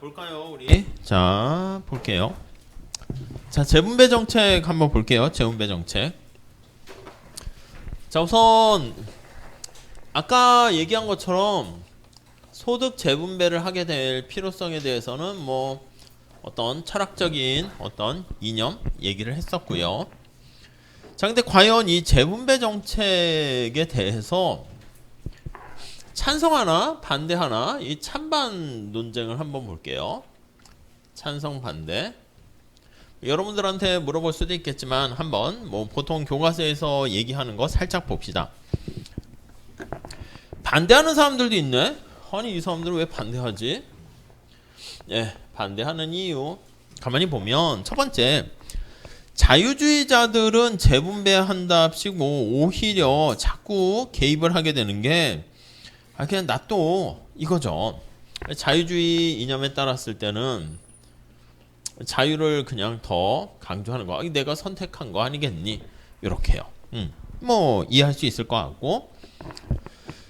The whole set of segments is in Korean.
볼까요, 우리? 자, 볼게요. 자, 재분배 정책 한번 볼게요. 재분배 정책. 자, 우선 아까 얘기한 것처럼 소득 재분배를 하게 될 필요성에 대해서는 뭐 어떤 철학적인 어떤 이념 얘기를 했었고요. 자, 근데 과연 이 재분배 정책에 대해서 찬성하나 반대하나 이 찬반 논쟁을 한번 볼게요. 찬성 반대. 여러분들한테 물어볼 수도 있겠지만 한번 뭐 보통 교과서에서 얘기하는 거 살짝 봅시다. 반대하는 사람들도 있네. 아니 이 사람들은 왜 반대하지? 예, 반대하는 이유 가만히 보면 첫 번째, 자유주의자들은 재분배한답시고 오히려 자꾸 개입을 하게 되는 게 그냥 놔둬 이거죠. 자유주의 이념에 따랐을 때는 자유를 그냥 더 강조하는 거. 내가 선택한 거 아니겠니? 이렇게요. 뭐 이해할 수 있을 것 같고.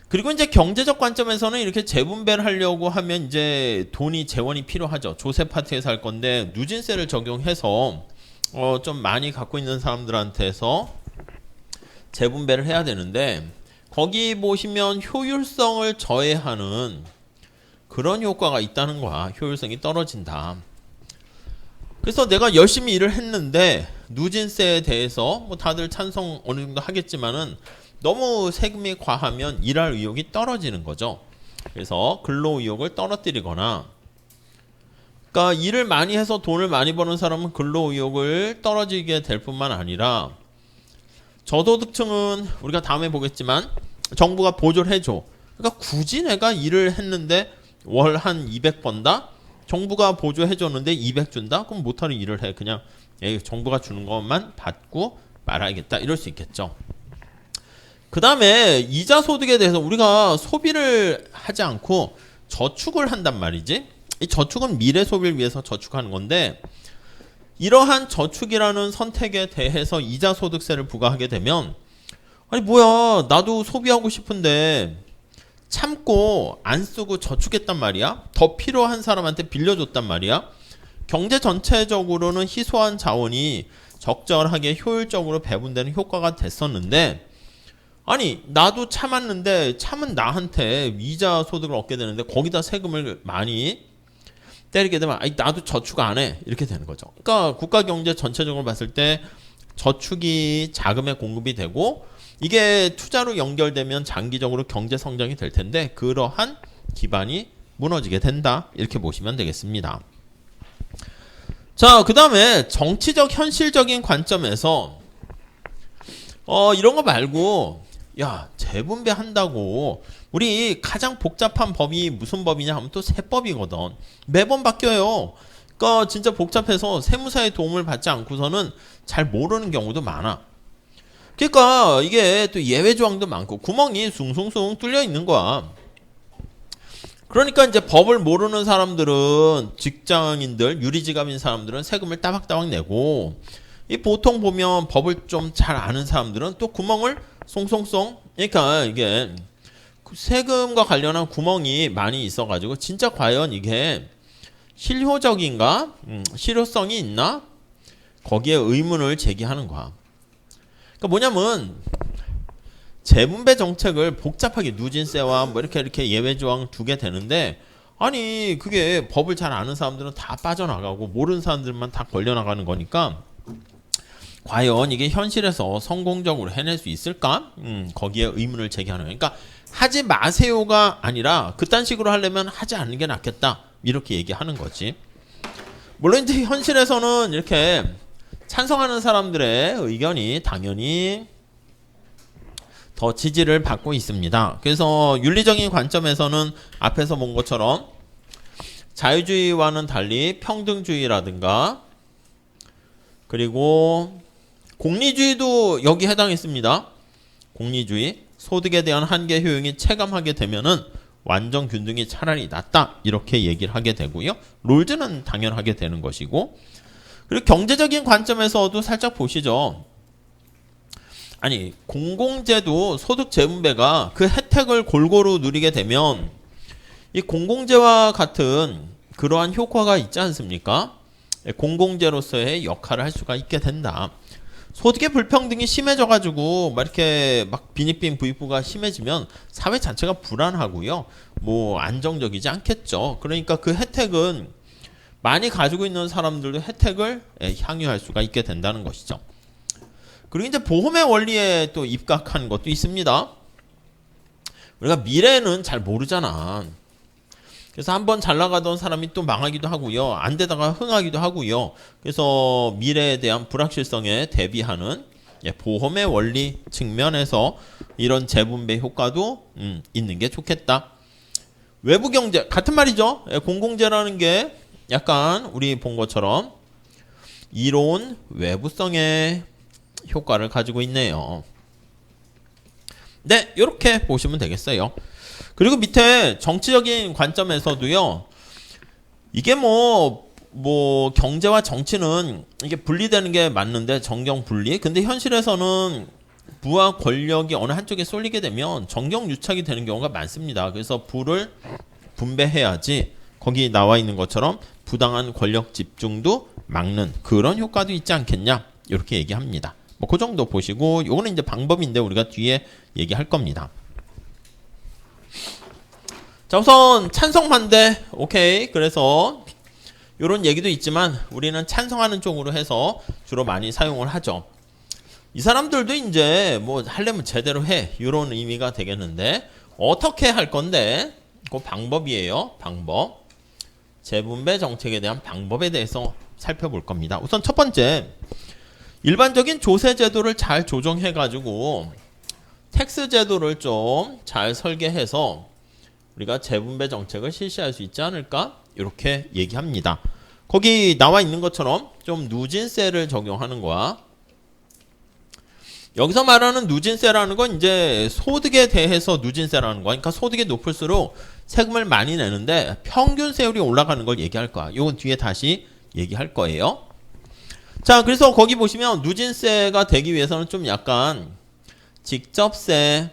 그리고 이제 경제적 관점에서는 이렇게 재분배를 하려고 하면 이제 돈이 재원이 필요하죠. 조세 파트에서 할 건데 누진세를 적용해서 좀 많이 갖고 있는 사람들한테서 재분배를 해야 되는데 거기 보시면 효율성을 저해하는 그런 효과가 있다는 거야. 효율성이 떨어진다. 그래서 내가 열심히 일을 했는데 누진세에 대해서 뭐 다들 찬성 어느 정도 하겠지만은 너무 세금이 과하면 일할 의욕이 떨어지는 거죠. 그래서 근로 의욕을 떨어뜨리거나, 그러니까 일을 많이 해서 돈을 많이 버는 사람은 근로 의욕을 떨어지게 될 뿐만 아니라 저소득층은 우리가 다음에 보겠지만 정부가 보조를 해줘. 그러니까 굳이 내가 일을 했는데 월 한 200 번다? 정부가 보조해줬는데 200 준다? 그럼 못하는 일을 해. 그냥 정부가 주는 것만 받고 말아야겠다. 이럴 수 있겠죠. 그 다음에 이자 소득에 대해서 우리가 소비를 하지 않고 저축을 한단 말이지. 이 저축은 미래 소비를 위해서 저축하는 건데 이러한 저축이라는 선택에 대해서 이자 소득세를 부과하게 되면 아니 뭐야 나도 소비하고 싶은데 참고 안 쓰고 저축했단 말이야. 더 필요한 사람한테 빌려줬단 말이야. 경제 전체적으로는 희소한 자원이 적절하게 효율적으로 배분되는 효과가 됐었는데 아니 나도 참았는데 참은 나한테 이자 소득을 얻게 되는데 거기다 세금을 많이 때리게 되면 아니 나도 저축 안 해 이렇게 되는 거죠. 그러니까 국가 경제 전체적으로 봤을 때 저축이 자금의 공급이 되고 이게 투자로 연결되면 장기적으로 경제 성장이 될 텐데 그러한 기반이 무너지게 된다 이렇게 보시면 되겠습니다. 자, 그 다음에 정치적 현실적인 관점에서 이런 거 말고 야 재분배 한다고 우리 가장 복잡한 법이 무슨 법이냐 하면 또 세법이거든. 매번 바뀌어요. 그러니까 진짜 복잡해서 세무사의 도움을 받지 않고서는 잘 모르는 경우도 많아. 그러니까 이게 또 예외 조항도 많고 구멍이 숭숭숭 뚫려 있는 거야. 그러니까 이제 법을 모르는 사람들은 직장인들, 유리지갑인 사람들은 세금을 따박따박 내고 이 보통 보면 법을 좀 잘 아는 사람들은 또 구멍을 송송송, 그러니까 이게 세금과 관련한 구멍이 많이 있어가지고 진짜 과연 이게 실효적인가? 실효성이 있나? 거기에 의문을 제기하는 거야. 그러니까 뭐냐면 재분배 정책을 복잡하게 누진세와 뭐 이렇게 예외 조항 두게 되는데 아니 그게 법을 잘 아는 사람들은 다 빠져나가고 모르는 사람들만 다 걸려나가는 거니까 과연 이게 현실에서 성공적으로 해낼 수 있을까? 거기에 의문을 제기하는 거예요. 그러니까 하지 마세요가 아니라 그딴 식으로 하려면 하지 않는 게 낫겠다 이렇게 얘기하는 거지. 물론 이제 현실에서는 이렇게 찬성하는 사람들의 의견이 당연히 더 지지를 받고 있습니다. 그래서 윤리적인 관점에서는 앞에서 본 것처럼 자유주의와는 달리 평등주의라든가 그리고 공리주의도 여기 해당했습니다. 공리주의, 소득에 대한 한계 효용이 체감하게 되면은 완전 균등이 차라리 낫다 이렇게 얘기를 하게 되고요. 롤즈는 당연하게 되는 것이고 그리고 경제적인 관점에서도 살짝 보시죠. 아니 공공재도 소득 재분배가 그 혜택을 골고루 누리게 되면 이 공공재와 같은 그러한 효과가 있지 않습니까? 공공재로서의 역할을 할 수가 있게 된다. 소득의 불평등이 심해져가지고 막 이렇게 막 빈익빈 부익부가 심해지면 사회 자체가 불안하고요. 뭐 안정적이지 않겠죠. 그러니까 그 혜택은 많이 가지고 있는 사람들도 혜택을 향유할 수가 있게 된다는 것이죠. 그리고 이제 보험의 원리에 또 입각한 것도 있습니다. 우리가 미래는 잘 모르잖아. 그래서 한번 잘 나가던 사람이 또 망하기도 하고요. 안 되다가 흥하기도 하고요. 그래서 미래에 대한 불확실성에 대비하는 보험의 원리 측면에서 이런 재분배 효과도 있는 게 좋겠다. 외부 경제 같은 말이죠. 공공재라는 게 약간 우리 본 것처럼 이로운 외부성의 효과를 가지고 있네요. 네, 이렇게 보시면 되겠어요. 그리고 밑에 정치적인 관점에서도요. 이게 뭐 경제와 정치는 이게 분리되는 게 맞는데 정경 분리. 근데 현실에서는 부와 권력이 어느 한쪽에 쏠리게 되면 정경유착이 되는 경우가 많습니다. 그래서 부를 분배해야지 거기 나와 있는 것처럼 부당한 권력 집중도 막는 그런 효과도 있지 않겠냐 이렇게 얘기합니다. 뭐 그 정도 보시고 요거는 이제 방법인데 우리가 뒤에 얘기할 겁니다. 자, 우선 찬성 반대 오케이. 그래서 요런 얘기도 있지만 우리는 찬성하는 쪽으로 해서 주로 많이 사용을 하죠. 이 사람들도 이제 뭐 하려면 제대로 해 요런 의미가 되겠는데 어떻게 할 건데 그 방법이에요. 방법. 재분배 정책에 대한 방법에 대해서 살펴볼 겁니다. 우선 첫 번째 일반적인 조세 제도를 잘 조정해 가지고 텍스 제도를 좀 잘 설계해서 우리가 재분배 정책을 실시할 수 있지 않을까? 이렇게 얘기합니다. 거기 나와 있는 것처럼 좀 누진세를 적용하는 거야. 여기서 말하는 누진세라는 건 이제 소득에 대해서 누진세라는 거야. 그러니까 소득이 높을수록 세금을 많이 내는데 평균 세율이 올라가는 걸 얘기할 거야. 이건 뒤에 다시 얘기할 거예요. 자, 그래서 거기 보시면 누진세가 되기 위해서는 좀 약간 직접세,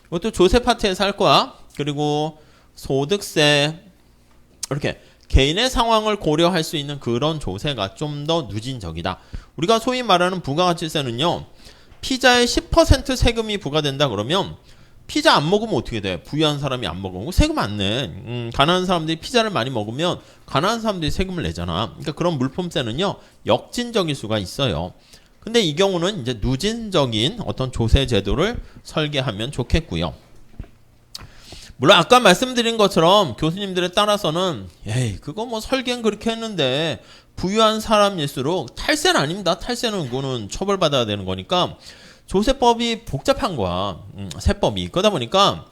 이것도 조세 파트에서 할 거야. 그리고 소득세, 이렇게 개인의 상황을 고려할 수 있는 그런 조세가 좀 더 누진적이다. 우리가 소위 말하는 부가가치세는요. 피자에 10% 세금이 부과된다 그러면 피자 안 먹으면 어떻게 돼? 부유한 사람이 안 먹으면 세금 안 내. 가난한 사람들이 피자를 많이 먹으면 가난한 사람들이 세금을 내잖아. 그러니까 그런 물품세는요. 역진적일 수가 있어요. 근데 이 경우는 이제 누진적인 어떤 조세 제도를 설계하면 좋겠고요. 물론 아까 말씀드린 것처럼 교수님들에 따라서는 에이 그거 뭐 설계는 그렇게 했는데 부유한 사람일수록 탈세는 아닙니다. 탈세는 그거는 처벌받아야 되는 거니까 조세법이 복잡한 거야. 세법이. 그러다 보니까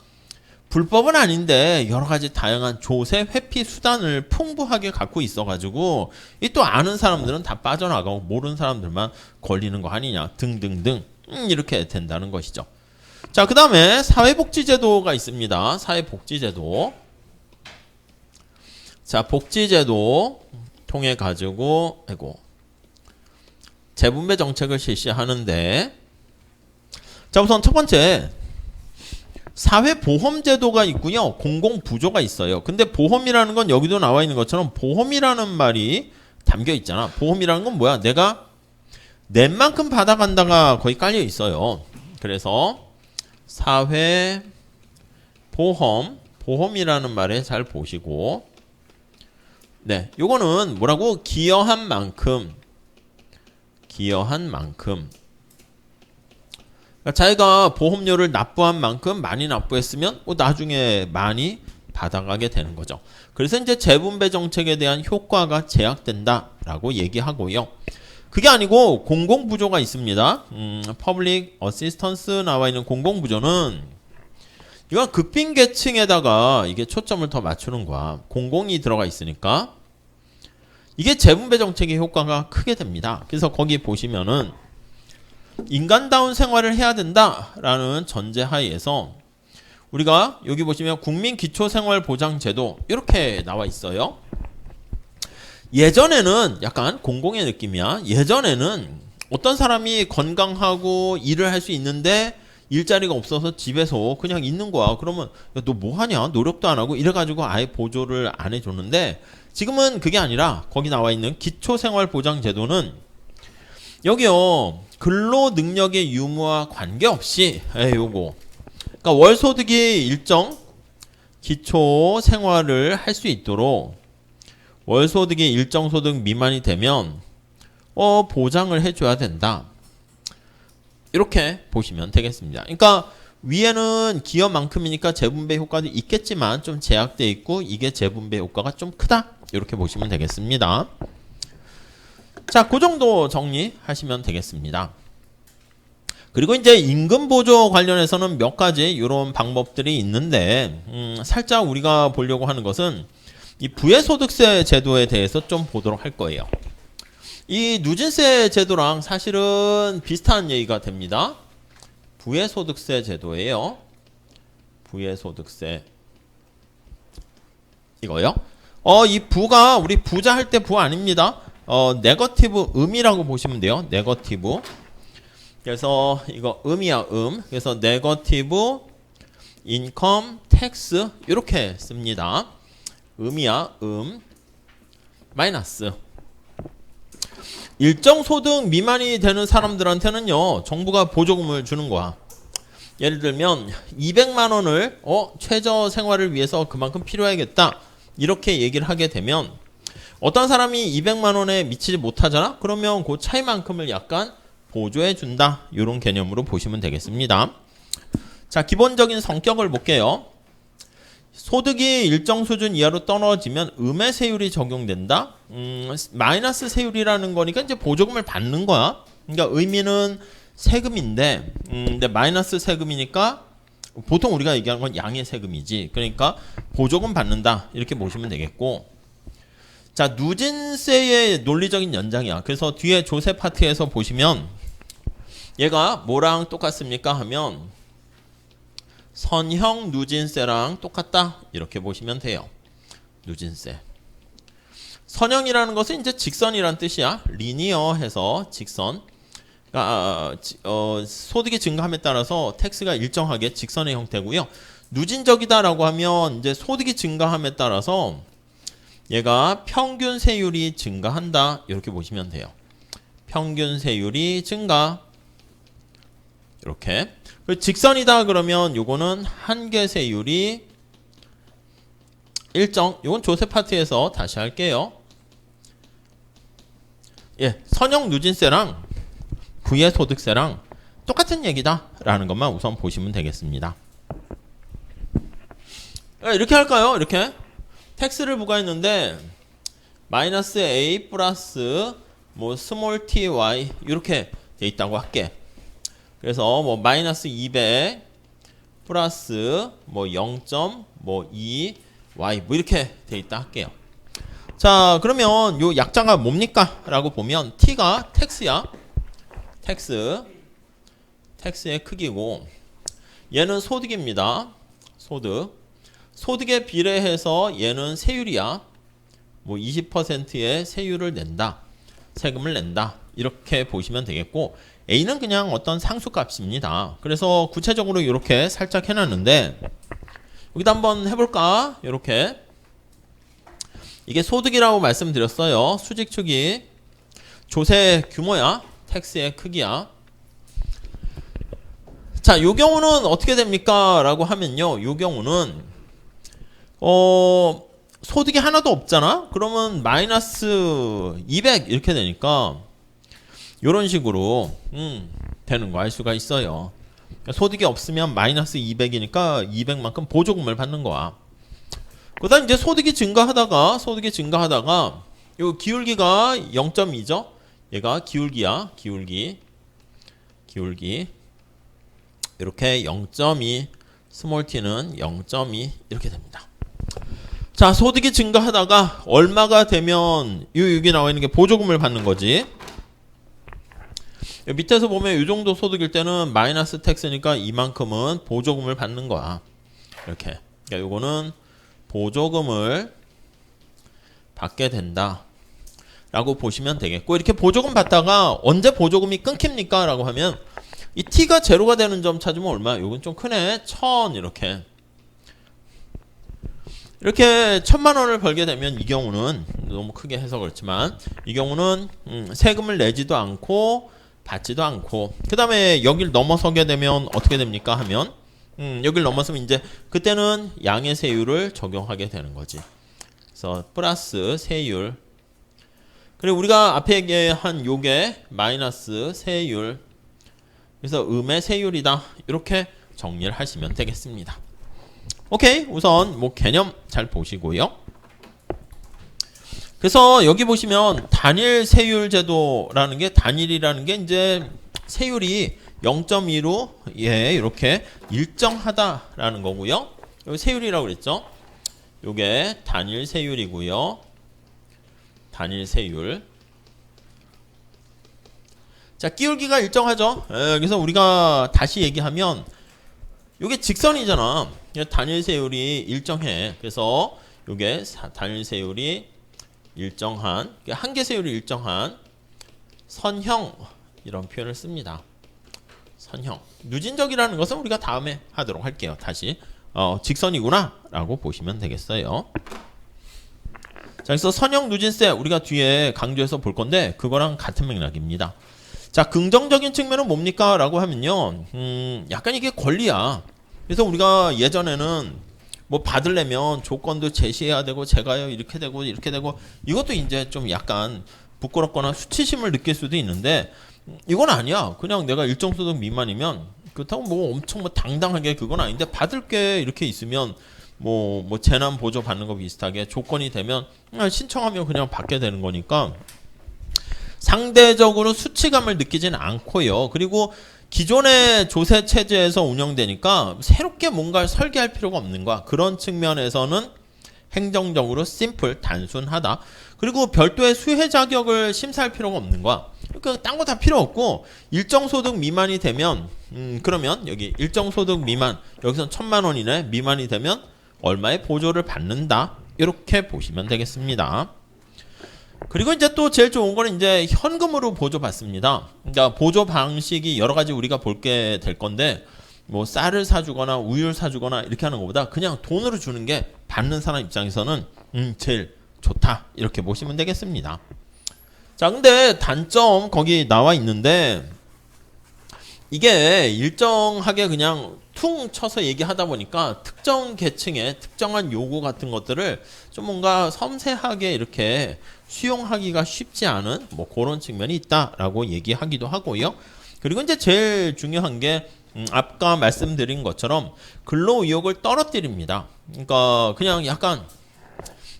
불법은 아닌데 여러 가지 다양한 조세 회피 수단을 풍부하게 갖고 있어가지고 이 또 아는 사람들은 다 빠져나가고 모르는 사람들만 걸리는 거 아니냐 등등등 이렇게 된다는 것이죠. 자, 그 다음에 사회복지제도가 있습니다. 사회복지제도. 자, 복지제도 통해 가지고 재분배 정책을 실시하는데 자, 우선 첫 번째 사회보험제도가 있고요. 공공부조가 있어요. 근데 보험이라는 건 여기도 나와 있는 것처럼 보험이라는 말이 담겨 있잖아. 보험이라는 건 뭐야? 내가 낸 만큼 받아간다가 거의 깔려 있어요. 그래서 보험이라는 말에 잘 보시고 네, 요거는 뭐라고? 기여한 만큼 그러니까 자기가 보험료를 납부한 만큼 많이 납부했으면 나중에 많이 받아가게 되는 거죠. 그래서 이제 재분배 정책에 대한 효과가 제약된다라고 얘기하고요. 그게 아니고 공공부조가 있습니다. Public Assistance 나와 있는 공공부조는 이건 극빈계층에다가 이게 초점을 더 맞추는 거야. 공공이 들어가 있으니까 이게 재분배 정책의 효과가 크게 됩니다. 그래서 거기 보시면은 인간다운 생활을 해야 된다라는 전제하에서 우리가 여기 보시면 국민기초생활보장제도 이렇게 나와 있어요. 예전에는 약간 공공의 느낌이야. 예전에는 어떤 사람이 건강하고 일을 할 수 있는데 일자리가 없어서 집에서 그냥 있는 거야. 그러면 너 뭐 하냐? 노력도 안 하고 이래가지고 아예 보조를 안 해줬는데 지금은 그게 아니라 거기 나와 있는 기초생활보장제도는 여기요 근로 능력의 유무와 관계없이 요거 그러니까 월소득이 일정 기초생활을 할 수 있도록 월소득이 일정 소득 미만이 되면 보장을 해줘야 된다. 이렇게 보시면 되겠습니다. 그러니까 위에는 기업만큼이니까 재분배 효과도 있겠지만 좀 제약돼 있고 이게 재분배 효과가 좀 크다. 이렇게 보시면 되겠습니다. 자, 그 정도 정리하시면 되겠습니다. 그리고 이제 임금 보조 관련해서는 몇 가지 이런 방법들이 있는데 살짝 우리가 보려고 하는 것은 이 부의소득세 제도에 대해서 좀 보도록 할 거예요. 이 누진세 제도랑 사실은 비슷한 얘기가 됩니다. 부의소득세 제도예요. 부의소득세 이거요. 이 부가 우리 부자 할 때 부 아닙니다. 네거티브 음이라고 보시면 돼요. 네거티브. 그래서 이거 음이야 그래서 네거티브 인컴 텍스 이렇게 씁니다. 음이야 마이너스 일정 소득 미만이 되는 사람들한테는요 정부가 보조금을 주는 거야. 예를 들면 200만 원을 최저 생활을 위해서 그만큼 필요하겠다 이렇게 얘기를 하게 되면 어떤 사람이 200만 원에 미치지 못하잖아. 그러면 그 차이만큼을 약간 보조해 준다. 이런 개념으로 보시면 되겠습니다. 자, 기본적인 성격을 볼게요. 소득이 일정 수준 이하로 떨어지면 음의 세율이 적용된다. 마이너스 세율이라는 거니까 이제 보조금을 받는 거야. 그러니까 의미는 세금인데, 근데 마이너스 세금이니까 보통 우리가 얘기하는 건 양의 세금이지. 그러니까 보조금 받는다. 이렇게 보시면 되겠고. 자, 누진세의 논리적인 연장이야. 그래서 뒤에 조세 파트에서 보시면 얘가 뭐랑 똑같습니까? 하면 선형 누진세랑 똑같다. 이렇게 보시면 돼요. 누진세. 선형이라는 것은 이제 직선이란 뜻이야. 리니어 해서 직선. 그러니까 소득이 증가함에 따라서 텍스가 일정하게 직선의 형태고요. 누진적이다라고 하면 이제 소득이 증가함에 따라서 얘가 평균 세율이 증가한다. 이렇게 보시면 돼요. 평균 세율이 증가. 이렇게. 직선이다 그러면 요거는 한계 세율이 일정. 요건 조세 파트에서 다시 할게요. 예, 선형 누진세랑 부의소득세랑 똑같은 얘기다 라는 것만 우선 보시면 되겠습니다. 이렇게 할까요? 이렇게 텍스를 부과했는데 마이너스 a 플러스 뭐 스몰 ty 이렇게 돼 있다고 할게. 그래서 뭐 마이너스 200 플러스 뭐 0.2 y 뭐 이렇게 돼 있다 할게요. 자, 그러면 요 약자가 뭡니까? 라고 보면 t가 텍스야. 텍스의 크기고 얘는 소득입니다. 소득에 비례해서 얘는 세율이야. 뭐 20%의 세율을 낸다. 세금을 낸다. 이렇게 보시면 되겠고 A는 그냥 어떤 상수값입니다. 그래서 구체적으로 이렇게 살짝 해놨는데 여기다 한번 해볼까? 이렇게 이게 소득이라고 말씀드렸어요. 수직축이 조세 규모야. 텍스의 크기야. 자, 요 경우는 어떻게 됩니까? 라고 하면요. 요 경우는 소득이 하나도 없잖아? 그러면 마이너스 200 이렇게 되니까 요런 식으로 되는 거 알 수가 있어요. 소득이 없으면 마이너스 200이니까 200만큼 보조금을 받는 거야. 그다음 이제 소득이 증가하다가 요 기울기가 0.2죠. 얘가 기울기야. 기울기 이렇게 0.2 스몰 t는 0.2 이렇게 됩니다. 자, 소득이 증가하다가 얼마가 되면 여기 나와 있는 게 보조금을 받는 거지. 밑에서 보면 이 정도 소득일 때는 마이너스 텍스니까 이만큼은 보조금을 받는 거야. 이렇게. 그러니까 요거는 보조금을 받게 된다. 라고 보시면 되겠고, 이렇게 보조금 받다가 언제 보조금이 끊깁니까? 라고 하면 이 t가 제로가 되는 점 찾으면 얼마? 요건 좀 크네. 1000 이렇게. 이렇게 1000만 원을 벌게 되면 이 경우는 너무 크게 해서 그렇지만 이 경우는 세금을 내지도 않고 받지도 않고 그 다음에 여길 넘어서게 되면 어떻게 됩니까 하면 여길 넘어서면 이제 그때는 양의 세율을 적용하게 되는 거지. 그래서 플러스 세율 그리고 우리가 앞에 얘기한 요게 마이너스 세율 그래서 음의 세율이다 이렇게 정리를 하시면 되겠습니다. 오케이 우선 뭐 개념 잘 보시고요. 그래서 여기 보시면 단일 세율 제도라는 게 단일이라는 게 이제 세율이 0.2로 예 이렇게 일정하다라는 거고요. 여기 세율이라고 그랬죠. 요게 단일 세율이고요. 단일 세율. 자 기울기가 일정하죠. 그래서 우리가 다시 얘기하면 요게 직선이잖아. 단일 세율이 일정해. 그래서 요게 단일 세율이 일정한 한계 세율이 일정한 선형 이런 표현을 씁니다. 선형. 누진적이라는 것은 우리가 다음에 하도록 할게요. 다시 직선이구나 라고 보시면 되겠어요. 자 그래서 선형 누진세 우리가 뒤에 강조해서 볼 건데 그거랑 같은 맥락입니다. 자 긍정적인 측면은 뭡니까 라고 하면요 약간 이게 권리야. 그래서 우리가 예전에는 뭐 받으려면 조건도 제시해야 되고 제가요 이렇게 되고 이것도 이제 좀 약간 부끄럽거나 수치심을 느낄 수도 있는데 이건 아니야. 그냥 내가 일정 소득 미만이면 그렇다고 뭐 엄청 뭐 당당하게 그건 아닌데 받을 게 이렇게 있으면 뭐 재난 보조 받는 거 비슷하게 조건이 되면 신청하면 그냥 받게 되는 거니까 상대적으로 수치감을 느끼지는 않고요. 그리고 기존의 조세 체제에서 운영되니까 새롭게 뭔가를 설계할 필요가 없는 거야. 그런 측면에서는 행정적으로 심플, 단순하다. 그리고 별도의 수혜 자격을 심사할 필요가 없는 거야. 그러니까 딴 거 다 필요 없고 일정 소득 미만이 되면 그러면 여기 일정 소득 미만 여기선 1000만 원이네. 미만이 되면 얼마의 보조를 받는다. 이렇게 보시면 되겠습니다. 그리고 이제 또 제일 좋은 거는 이제 현금으로 보조 받습니다. 그러니까 보조 방식이 여러 가지 우리가 볼게 될 건데 뭐 쌀을 사주거나 우유를 사주거나 이렇게 하는 것보다 그냥 돈으로 주는 게 받는 사람 입장에서는 제일 좋다 이렇게 보시면 되겠습니다. 자 근데 단점 거기 나와 있는데 이게 일정하게 그냥 퉁 쳐서 얘기하다 보니까 특정 계층의 특정한 요구 같은 것들을 좀 뭔가 섬세하게 이렇게 수용하기가 쉽지 않은 뭐 그런 측면이 있다라고 얘기하기도 하고요. 그리고 이제 제일 중요한 게 아까 말씀드린 것처럼 근로 의욕을 떨어뜨립니다. 그러니까 그냥 약간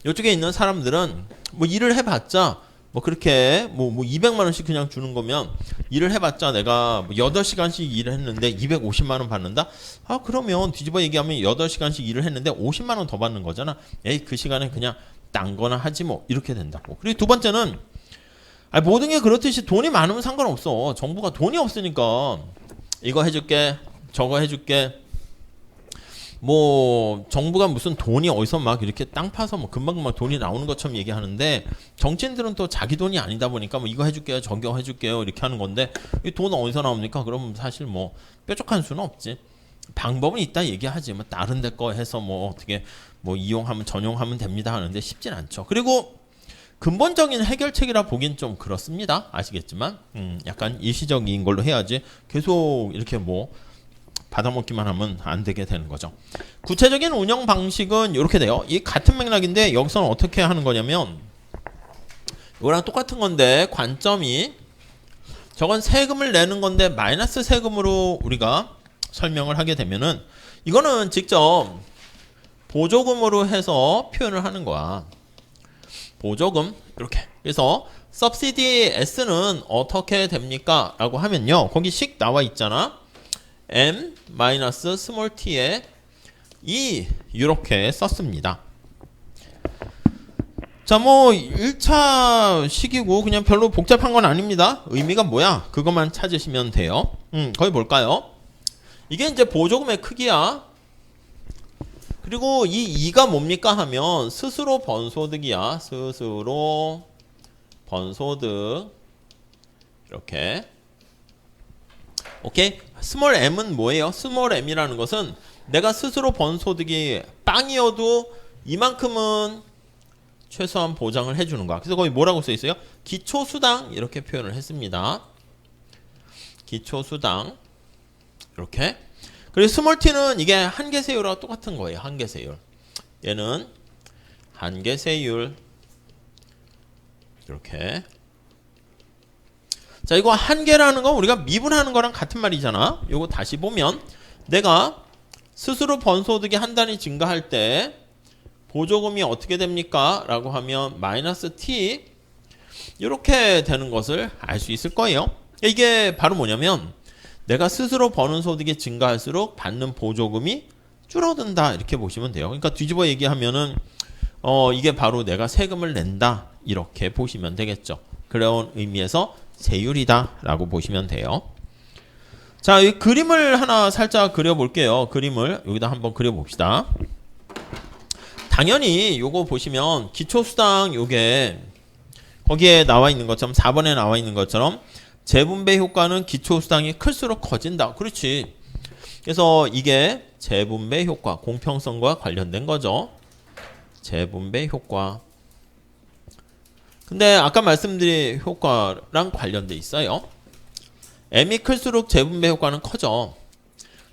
이쪽에 있는 사람들은 뭐 일을 해봤자 뭐 그렇게 뭐 200만 원씩 그냥 주는 거면 일을 해봤자 내가 8시간씩 일을 했는데 250만 원 받는다? 아 그러면 뒤집어 얘기하면 8시간씩 일을 했는데 50만 원 더 받는 거잖아. 에이 그 시간에 그냥 딴 거나 하지 뭐 이렇게 된다고. 그리고 두 번째는 모든 게 그렇듯이 돈이 많으면 상관없어. 정부가 돈이 없으니까 이거 해줄게 저거 해줄게 뭐 정부가 무슨 돈이 어디서 막 이렇게 땅 파서 뭐 금방금방 돈이 나오는 것처럼 얘기하는데 정치인들은 또 자기 돈이 아니다 보니까 뭐 이거 해줄게요 저거 해줄게요 이렇게 하는 건데 이 돈 어디서 나옵니까? 그럼 사실 뭐 뾰족한 수는 없지. 방법은 있다 얘기하지 뭐 다른 데 거 해서 뭐 어떻게 뭐 이용하면 전용하면 됩니다 하는데 쉽진 않죠. 그리고 근본적인 해결책이라 보긴 좀 그렇습니다. 아시겠지만 약간 일시적인 걸로 해야지 계속 이렇게 뭐 받아먹기만 하면 안 되게 되는 거죠. 구체적인 운영 방식은 이렇게 돼요. 이 같은 맥락인데 여기서는 어떻게 하는 거냐면 이거랑 똑같은 건데 관점이 저건 세금을 내는 건데 마이너스 세금으로 우리가 설명을 하게 되면은 이거는 직접 보조금으로 해서 표현을 하는 거야. 보조금 이렇게. 그래서 subsidy S는 어떻게 됩니까? 라고 하면요. 거기 식 나와 있잖아. M 마이너스 스몰 t에 E 이렇게 썼습니다. 자, 뭐 1차 식이고 그냥 별로 복잡한 건 아닙니다. 의미가 뭐야? 그것만 찾으시면 돼요. 거기 볼까요? 이게 이제 보조금의 크기야. 그리고 이 2가 뭡니까 하면 스스로 번소득이야. 스스로 번소득 이렇게. 오케이? 스몰 m은 뭐예요? 스몰 m이라는 것은 내가 스스로 번 소득이 빵이어도 이만큼은 최소한 보장을 해주는 거야. 그래서 거기 뭐라고 써 있어요? 기초수당 이렇게 표현을 했습니다. 기초수당 이렇게. 그리고 스몰 t는 이게 한계세율하고 똑같은 거예요. 한계세율. 얘는 한계세율 이렇게. 자, 이거 한계라는 건 우리가 미분하는 거랑 같은 말이잖아. 요거 다시 보면 내가 스스로 번 소득이 한 단위 증가할 때 보조금이 어떻게 됩니까? 라고 하면 마이너스 t 이렇게 되는 것을 알 수 있을 거예요. 이게 바로 뭐냐면 내가 스스로 버는 소득이 증가할수록 받는 보조금이 줄어든다 이렇게 보시면 돼요. 그러니까 뒤집어 얘기하면은 이게 바로 내가 세금을 낸다 이렇게 보시면 되겠죠. 그런 의미에서 세율이다 라고 보시면 돼요. 자, 이 그림을 하나 살짝 그려볼게요. 그림을 여기다 한번 그려봅시다. 당연히 요거 보시면 기초수당 요게 거기에 나와 있는 것처럼 4번에 나와 있는 것처럼 재분배 효과는 기초수당이 클수록 커진다. 그렇지. 그래서 이게 재분배 효과, 공평성과 관련된 거죠. 재분배 효과. 근데 아까 말씀드린 효과랑 관련돼 있어요. M이 클수록 재분배 효과는 커져.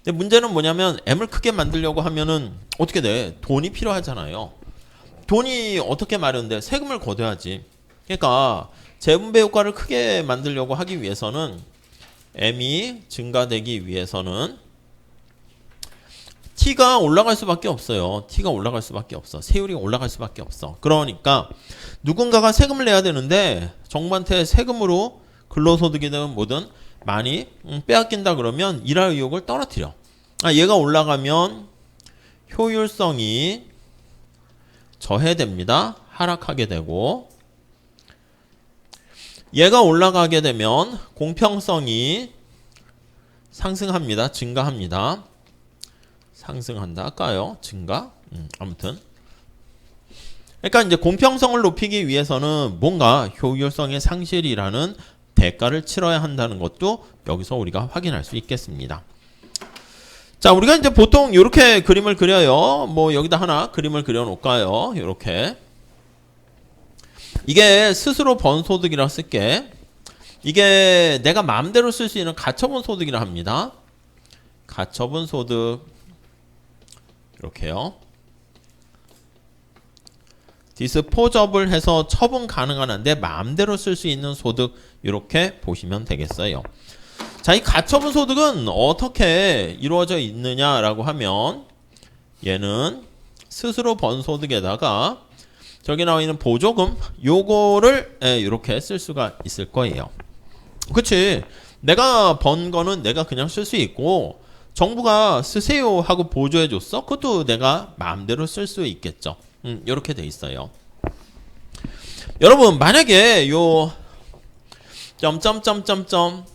근데 문제는 뭐냐면 M을 크게 만들려고 하면은 어떻게 돼? 돈이 필요하잖아요. 돈이 어떻게 마련돼? 세금을 걷어야지. 그러니까 재분배 효과를 크게 만들려고 하기 위해서는 M이 증가되기 위해서는 T가 올라갈 수밖에 없어요. T가 올라갈 수밖에 없어. 세율이 올라갈 수밖에 없어. 그러니까 누군가가 세금을 내야 되는데 정부한테 세금으로 근로소득이든 뭐든 많이 빼앗긴다 그러면 일할 의욕을 떨어뜨려. 얘가 올라가면 효율성이 저해됩니다. 하락하게 되고 얘가 올라가게 되면 공평성이 상승합니다. 증가합니다. 상승한다. 아까요. 증가. 아무튼. 그러니까 이제 공평성을 높이기 위해서는 뭔가 효율성의 상실이라는 대가를 치러야 한다는 것도 여기서 우리가 확인할 수 있겠습니다. 자, 우리가 이제 보통 이렇게 그림을 그려요. 뭐 여기다 하나 그림을 그려 놓을까요? 이렇게. 이게 스스로 번 소득이라 쓸게. 이게 내가 마음대로 쓸 수 있는 가처분 소득이라 합니다. 가처분 소득. 이렇게요. 디스포저블 해서 처분 가능한 한데 마음대로 쓸 수 있는 소득 이렇게 보시면 되겠어요. 자, 이 가처분 소득은 어떻게 이루어져 있느냐라고 하면 얘는 스스로 번 소득에다가 저기 나와 있는 보조금 요거를 이렇게 쓸 수가 있을 거예요. 그치? 내가 번 거는 내가 그냥 쓸 수 있고 정부가 쓰세요 하고 보조해 줬어? 그것도 내가 마음대로 쓸 수 있겠죠. 이렇게 돼 있어요. 여러분 만약에 요 점점점점점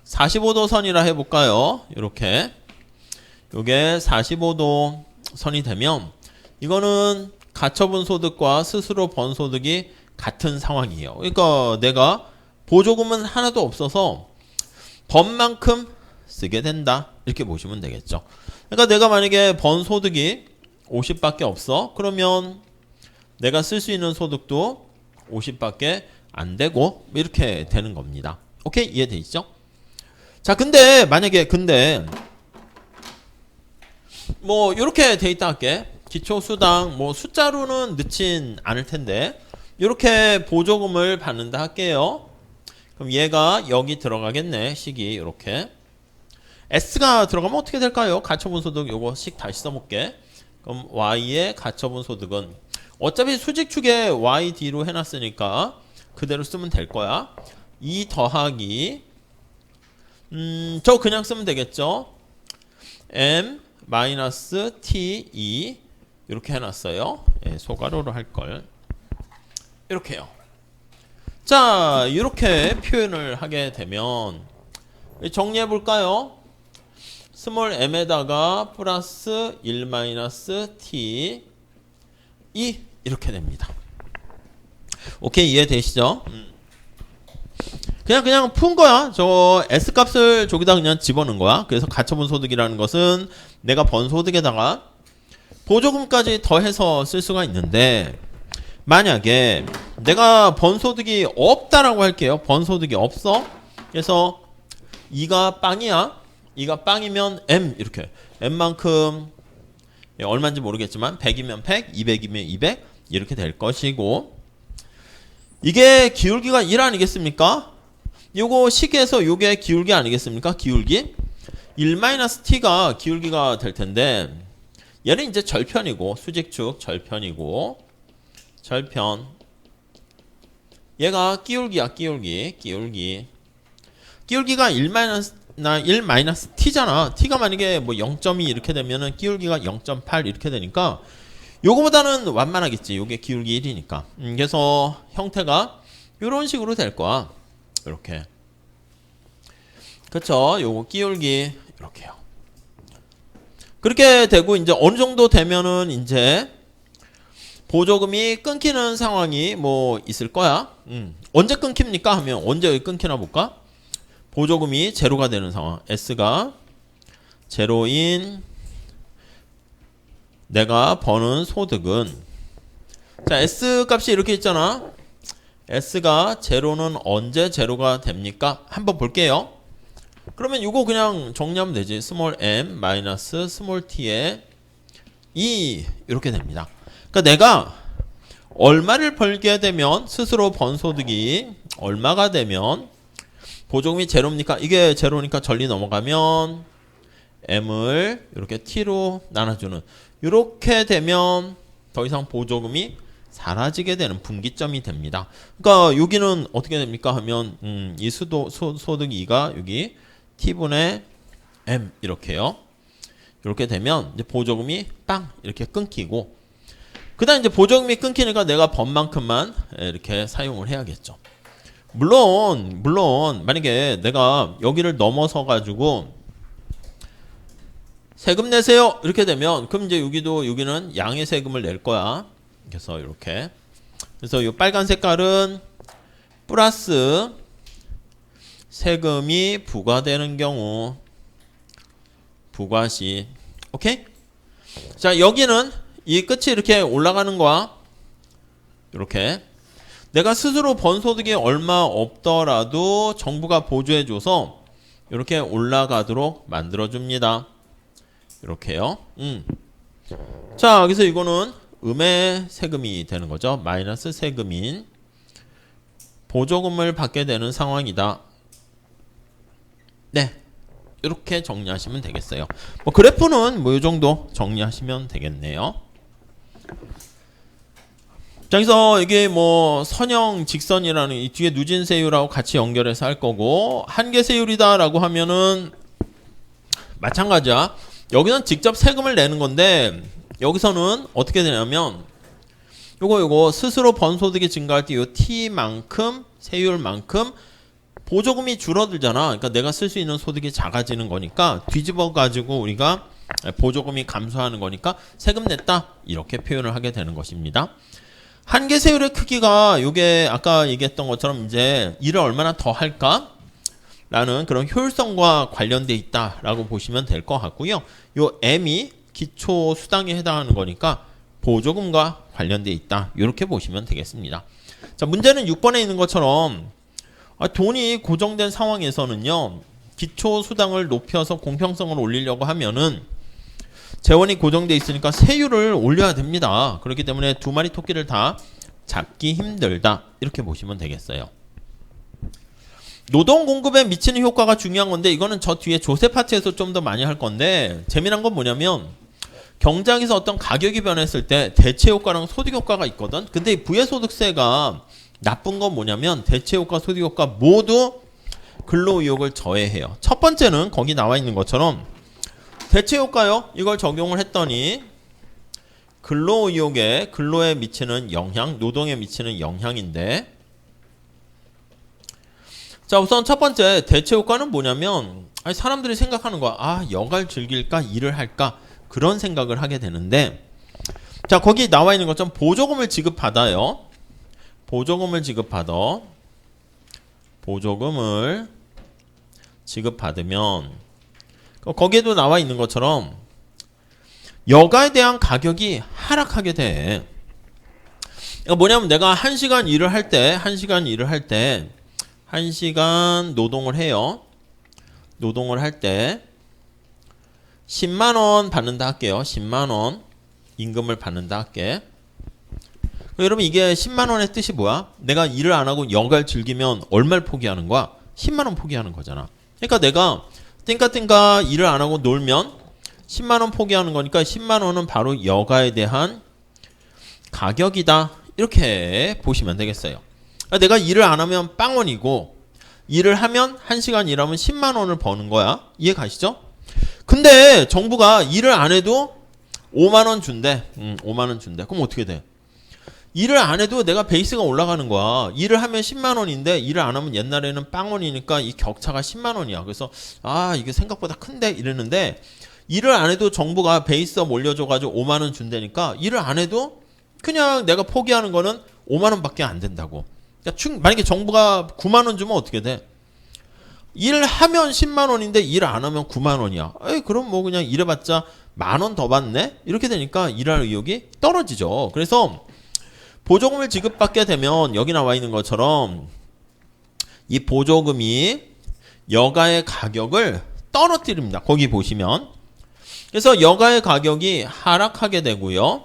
45도 선이라 해볼까요? 이렇게 요게 45도 선이 되면 이거는 가처분 소득과 스스로 번 소득이 같은 상황이에요. 그러니까 내가 보조금은 하나도 없어서 번 만큼 쓰게 된다 이렇게 보시면 되겠죠. 그러니까 내가 만약에 번 소득이 50밖에 없어. 그러면 내가 쓸 수 있는 소득도 50밖에 안 되고 이렇게 되는 겁니다. 오케이? 이해되시죠? 자, 근데 만약에 뭐 이렇게 돼 있다 할게. 기초수당 뭐 숫자로는 넣진 않을 텐데 이렇게 보조금을 받는다 할게요. 그럼 얘가 여기 들어가겠네. 식이 이렇게. S가 들어가면 어떻게 될까요? 가처분 소득 요거씩 다시 써볼게. 그럼 Y의 가처분 소득은 어차피 수직축에 YD로 해놨으니까 그대로 쓰면 될 거야. 2 더하기 저 그냥 쓰면 되겠죠. M 마이너스 T2 이렇게 해놨어요. 예, 소가로로 할걸. 이렇게요. 자, 이렇게 표현을 하게 되면 정리해 볼까요? 스몰 m에다가 플러스 1 마이너스 t 2 이렇게 됩니다. 오케이, 이해되시죠? 그냥 푼 거야. 저 S 값을 저기다 그냥 집어넣은 거야. 그래서 가처분 소득이라는 것은 내가 번 소득에다가 보조금까지 더해서 쓸 수가 있는데, 만약에 내가 번 소득이 없다라고 할게요. 번 소득이 없어. 그래서 2가 빵이야. 2가 빵이면 M 이렇게 M만큼 얼마인지 모르겠지만 100이면 100, 200이면 200 이렇게 될 것이고, 이게 기울기가 1 아니겠습니까? 요거 식에서 요게 기울기 아니겠습니까? 기울기 1-t가 기울기가 될 텐데, 얘는 이제 절편이고 수직축 절편이고 절편, 얘가 기울기야. 기울기가 1-t잖아. t가 만약에 뭐 0.2 이렇게 되면은 기울기가 0.8 이렇게 되니까 요거보다는 완만하겠지. 요게 기울기 1이니까. 그래서 형태가 요런 식으로 될 거야. 이렇게. 그쵸? 요거 기울기 이렇게요. 그렇게 되고 이제 어느 정도 되면은 이제 보조금이 끊기는 상황이 뭐 있을 거야. 언제 끊깁니까? 하면 언제 끊기나 볼까? 보조금이 제로가 되는 상황. S가 제로인 내가 버는 소득은, 자, S 값이 이렇게 있잖아. S가 제로는 언제 제로가 됩니까? 한번 볼게요. 그러면 이거 그냥 정리하면 되지. 스몰 m 마이너스 스몰 t에 2 이렇게 됩니다. 그러니까 내가 얼마를 벌게 되면, 스스로 번 소득이 얼마가 되면 보조금이 제로입니까? 이게 제로니까 전리 넘어가면 m을 이렇게 t로 나눠주는, 이렇게 되면 더 이상 보조금이 사라지게 되는 분기점이 됩니다. 그러니까 여기는 어떻게 됩니까? 하면 이 소득 2가 여기 t분의 m 이렇게요. 이렇게 되면 이제 보조금이 빵 이렇게 끊기고, 그 다음 이제 보조금이 끊기니까 내가 번 만큼만 이렇게 사용을 해야겠죠. 물론 만약에 내가 여기를 넘어서 가지고 세금 내세요 이렇게 되면, 그럼 이제 여기는 양의 세금을 낼 거야. 그래서 이렇게, 그래서 이 빨간 색깔은 플러스 세금이 부과되는 경우, 부과시. 오케이? 자, 여기는 이 끝이 이렇게 올라가는 거야. 이렇게 내가 스스로 번 소득이 얼마 없더라도 정부가 보조해줘서 이렇게 올라가도록 만들어줍니다. 이렇게요. 자, 그래서 이거는 음의 세금이 되는 거죠. 마이너스 세금인 보조금을 받게 되는 상황이다. 네, 이렇게 정리하시면 되겠어요. 뭐 그래프는 뭐 이 정도 정리하시면 되겠네요. 자, 그래서 이게 뭐 선형 직선이라는 이 뒤에 누진세율하고 같이 연결해서 할 거고, 한계세율이다라고 하면은 마찬가지야. 여기는 직접 세금을 내는 건데, 여기서는 어떻게 되냐면 요거 스스로 번 소득이 증가할 때 요 t만큼 세율만큼 보조금이 줄어들잖아. 그러니까 내가 쓸 수 있는 소득이 작아지는 거니까 뒤집어 가지고 우리가 보조금이 감소하는 거니까 세금 냈다 이렇게 표현을 하게 되는 것입니다. 한계세율의 크기가 요게 아까 얘기했던 것처럼 이제 일을 얼마나 더 할까? 라는 그런 효율성과 관련돼 있다라고 보시면 될 것 같고요. 요 M이 기초 수당에 해당하는 거니까 보조금과 관련돼 있다. 이렇게 보시면 되겠습니다. 자, 문제는 6번에 있는 것처럼 돈이 고정된 상황에서는요, 기초 수당을 높여서 공평성을 올리려고 하면은 재원이 고정돼 있으니까 세율을 올려야 됩니다. 그렇기 때문에 두 마리 토끼를 다 잡기 힘들다. 이렇게 보시면 되겠어요. 노동 공급에 미치는 효과가 중요한 건데, 이거는 저 뒤에 조세 파트에서 좀 더 많이 할 건데, 재미난 건 뭐냐면 경장에서 어떤 가격이 변했을 때 대체 효과랑 소득 효과가 있거든. 근데 이 부의소득세가 나쁜 건 뭐냐면 대체 효과, 소득 효과 모두 근로의욕을 저해해요. 첫 번째는 거기 나와 있는 것처럼 대체 효과요. 이걸 적용을 했더니 근로의욕에, 근로에 미치는 영향, 노동에 미치는 영향인데, 자, 우선 첫 번째 대체 효과는 뭐냐면, 사람들이 생각하는 거야. 여가를 즐길까? 일을 할까? 그런 생각을 하게 되는데, 자, 거기 나와 있는 것처럼 보조금을 지급받아요. 보조금을 지급받아. 보조금을 지급받으면 거기에도 나와 있는 것처럼 여가에 대한 가격이 하락하게 돼. 그러니까 뭐냐면 내가 1시간 일을 할 때 1시간 노동을 해요. 노동을 할 때 10만 원 받는다 할게요. 10만 원 임금을 받는다 할게. 여러분 이게 10만 원의 뜻이 뭐야? 내가 일을 안 하고 여가를 즐기면 얼마를 포기하는 거야? 10만 원 포기하는 거잖아. 그러니까 내가 띵까띵까 일을 안 하고 놀면 10만 원 포기하는 거니까 10만 원은 바로 여가에 대한 가격이다. 이렇게 보시면 되겠어요. 그러니까 내가 일을 안 하면 빵원이고 일을 하면 1시간 일하면 10만 원을 버는 거야. 이해 가시죠? 근데 정부가 일을 안 해도 5만 원 준대. 5만 원 준대. 그럼 어떻게 돼? 일을 안 해도 내가 베이스가 올라가는 거야. 일을 하면 10만 원인데 일을 안 하면 옛날에는 빵원이니까 이 격차가 10만 원이야. 그래서 이게 생각보다 큰데 이랬는데 일을 안 해도 정부가 베이스업 올려줘가지고 5만 원 준다니까 일을 안 해도 그냥 내가 포기하는 거는 5만 원밖에 안 된다고. 그러니까 만약에 정부가 9만 원 주면 어떻게 돼? 일하면 10만 원인데 일 안 하면 9만 원이야. 그럼 뭐 그냥 일해봤자 만 원 더 받네? 이렇게 되니까 일할 의욕이 떨어지죠. 그래서 보조금을 지급받게 되면 여기 나와 있는 것처럼 이 보조금이 여가의 가격을 떨어뜨립니다. 거기 보시면. 그래서 여가의 가격이 하락하게 되고요.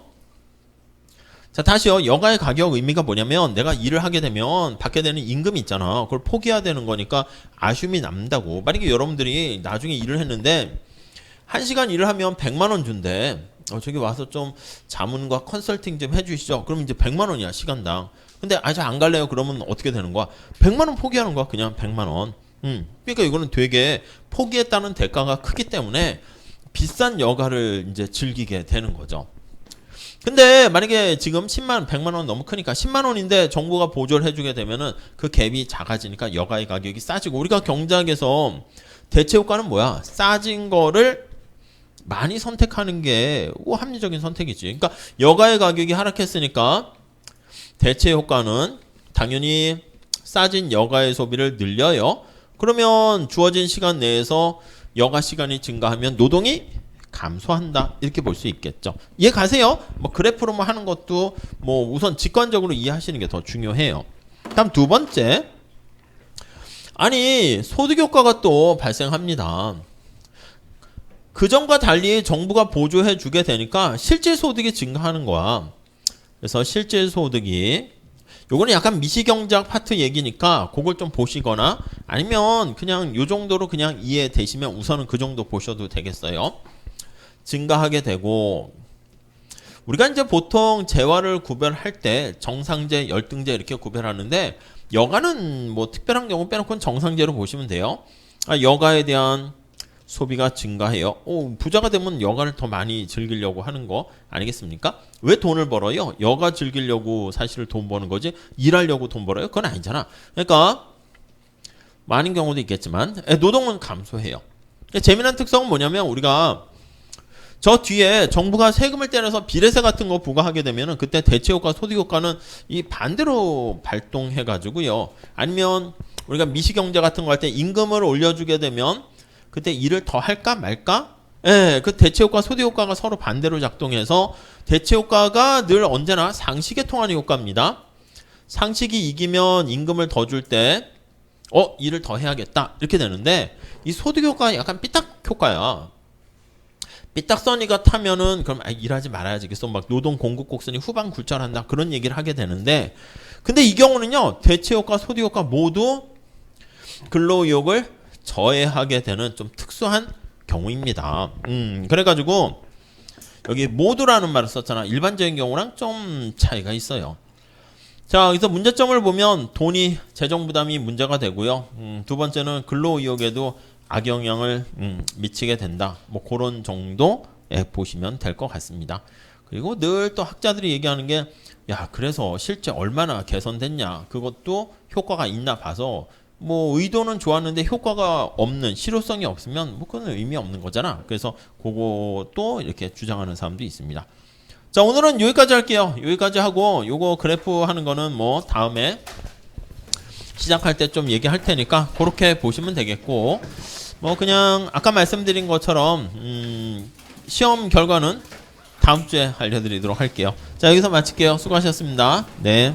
자, 다시요. 여가의 가격 의미가 뭐냐면 내가 일을 하게 되면 받게 되는 임금이 있잖아. 그걸 포기해야 되는 거니까 아쉬움이 남다고. 만약에 여러분들이 나중에 일을 했는데 1시간 일을 하면 100만 원 준대. 저기 와서 좀 자문과 컨설팅 좀 해주시죠. 그럼 이제 100만 원이야 시간당. 근데 저 안 갈래요. 그러면 어떻게 되는 거야? 100만 원 포기하는 거야. 그냥 100만 원. 그러니까 이거는 되게 포기했다는 대가가 크기 때문에 비싼 여가를 이제 즐기게 되는 거죠. 근데 만약에 지금 10만, 100만 원 너무 크니까 10만 원인데 정부가 보조를 해주게 되면은 그 갭이 작아지니까 여가의 가격이 싸지고 우리가 경제학에서 대체 효과는 뭐야? 싸진 거를 많이 선택하는 게 합리적인 선택이지. 그러니까 여가의 가격이 하락했으니까 대체 효과는 당연히 싸진 여가의 소비를 늘려요. 그러면 주어진 시간 내에서 여가 시간이 증가하면 노동이 감소한다. 이렇게 볼 수 있겠죠. 이해 가세요? 뭐 그래프로만 하는 것도 뭐 우선 직관적으로 이해하시는 게 더 중요해요. 다음 두 번째. 소득 효과가 또 발생합니다. 그전과 달리 정부가 보조해 주게 되니까 실질 소득이 증가하는 거야. 그래서 실질 소득이 요거는 약간 미시경제학 파트 얘기니까 그걸 좀 보시거나 아니면 그냥 요 정도로 그냥 이해되시면 우선은 그 정도 보셔도 되겠어요. 증가하게 되고 우리가 이제 보통 재화를 구별할 때 정상재, 열등재 이렇게 구별하는데 여가는 뭐 특별한 경우 빼놓고는 정상재로 보시면 돼요. 여가에 대한 소비가 증가해요. 부자가 되면 여가를 더 많이 즐기려고 하는 거 아니겠습니까? 왜 돈을 벌어요? 여가 즐기려고 사실 돈 버는 거지 일하려고 돈 벌어요? 그건 아니잖아. 그러니까 많은 경우도 있겠지만 노동은 감소해요. 재미난 특성은 뭐냐면 우리가 저 뒤에 정부가 세금을 떼내서 비례세 같은 거 부과하게 되면은 그때 대체효과, 소득효과는 이 반대로 발동해가지고요. 아니면 우리가 미시경제 같은 거 할 때 임금을 올려주게 되면 그때 일을 더 할까 말까? 그 대체효과, 소득효과가 서로 반대로 작동해서 대체효과가 늘 언제나 상식에 통하는 효과입니다. 상식이 이기면 임금을 더 줄 때 일을 더 해야겠다 이렇게 되는데 이 소득효과가 약간 삐딱 효과야. 삐딱선이가 타면은 그럼 일하지 말아야지. 그래서 막 노동 공급 곡선이 후방 굴절한다 그런 얘기를 하게 되는데 근데 이 경우는요 대체효과, 소득효과 모두 근로의욕을 저해하게 되는 좀 특수한 경우입니다. 그래가지고 여기 모두라는 말을 썼잖아. 일반적인 경우랑 좀 차이가 있어요. 자, 여기서 문제점을 보면 돈이 재정 부담이 문제가 되고요. 두 번째는 근로의욕에도 악영향을 미치게 된다. 뭐 그런 정도에 보시면 될 것 같습니다. 그리고 늘 또 학자들이 얘기하는 게 그래서 실제 얼마나 개선됐냐 그것도 효과가 있나 봐서 뭐 의도는 좋았는데 효과가 없는 실효성이 없으면 뭐 그건 의미 없는 거잖아. 그래서 그것도 이렇게 주장하는 사람도 있습니다. 자, 오늘은 여기까지 할게요. 여기까지 하고 요거 그래프 하는 거는 뭐 다음에 시작할 때 좀 얘기할 테니까 그렇게 보시면 되겠고, 뭐 그냥 아까 말씀드린 것처럼 시험 결과는 다음 주에 알려드리도록 할게요. 자, 여기서 마칠게요. 수고하셨습니다. 네.